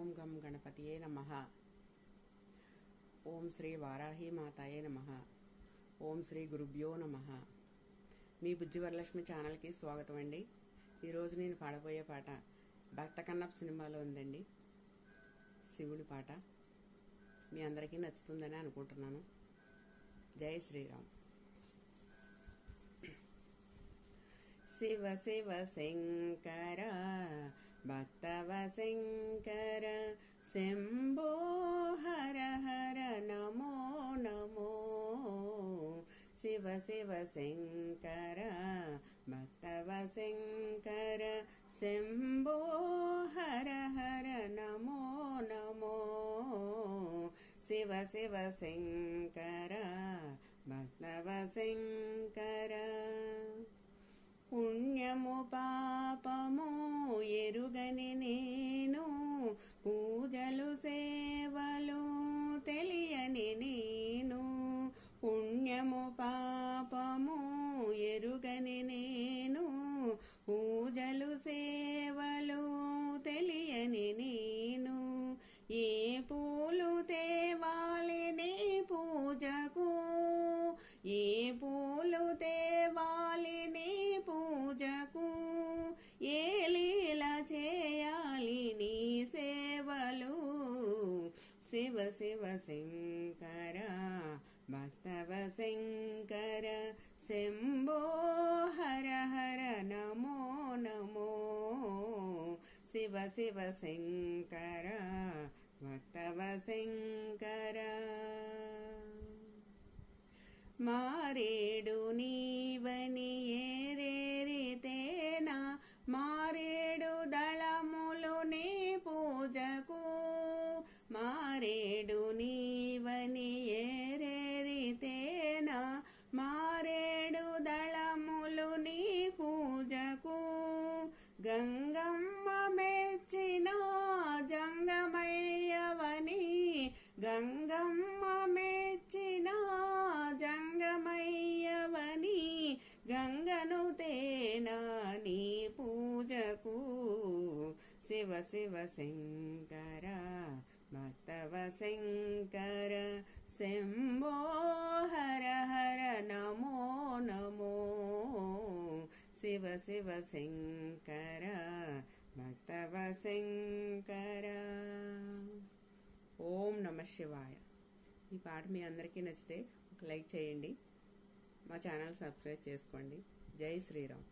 ఓం గం గణపతియే నమః. ఓం శ్రీ వారాహి మాతాయే నమః. ఓం శ్రీ గురుభ్యో నమః. మీ బుజ్జి వరలక్ష్మి ఛానల్కి స్వాగతం అండి. ఈరోజు నేను పాడబోయే పాట భక్త కన్నప్ప సినిమాలో ఉందండి. శివుడి పాట మీ అందరికీ నచ్చుతుందని అనుకుంటున్నాను. జై శ్రీరామ్. శివ శివ శంకర భక్తవ శంకర శంభో హర హర నమో నమో. శివ శివ శంకర భక్తవ శంకర శంభో హర హర నమో నమో. శివ శివ శంకర భక్తవ శంకర పుణ్యము పాపము ఎరుగని నేను, పూజలు సేవలు తెలియని నేను. పుణ్యము పాపము ఎరుగని నేను, పూజలు సేవలు తెలియని నేను. ఏ పూలు తేవాలి నీ పూజకు, ఏ పూలు తేవాలి నీ పూజకు, ఏ లీల చేయాలి నీ సేవలు. శివ శివ శంకర భక్తవ శంకర శంభో హర హర నమో నమో. శివ శివ శంకర భక్తవ శంకర మారేడు నీవని ఏరేరితేనా, మారేడు దళములు నీ పూజకు. మారేడు నీవని ఏరేరితేనా, మారేడు దళములు నీ పూజకు. గంగమ్మ మెచ్చిన జంగమయ్యవని, గంగమ్మ మెచ్చిన జంగమయ్యవని, గంగను తేనా నీ పూజకు. శివ శివ శంకర భక్తవ శంకర శంభో హర హర నమో నమో. శివ శివ శంకర భక్తవ శంకర. ఓం నమః శివాయ. ఈ పాట మీ అందరికీ నచ్చితే ఒక లైక్ చేయండి, మా ఛానల్ సబ్స్క్రైబ్ చేసుకోండి. జై శ్రీరామ్.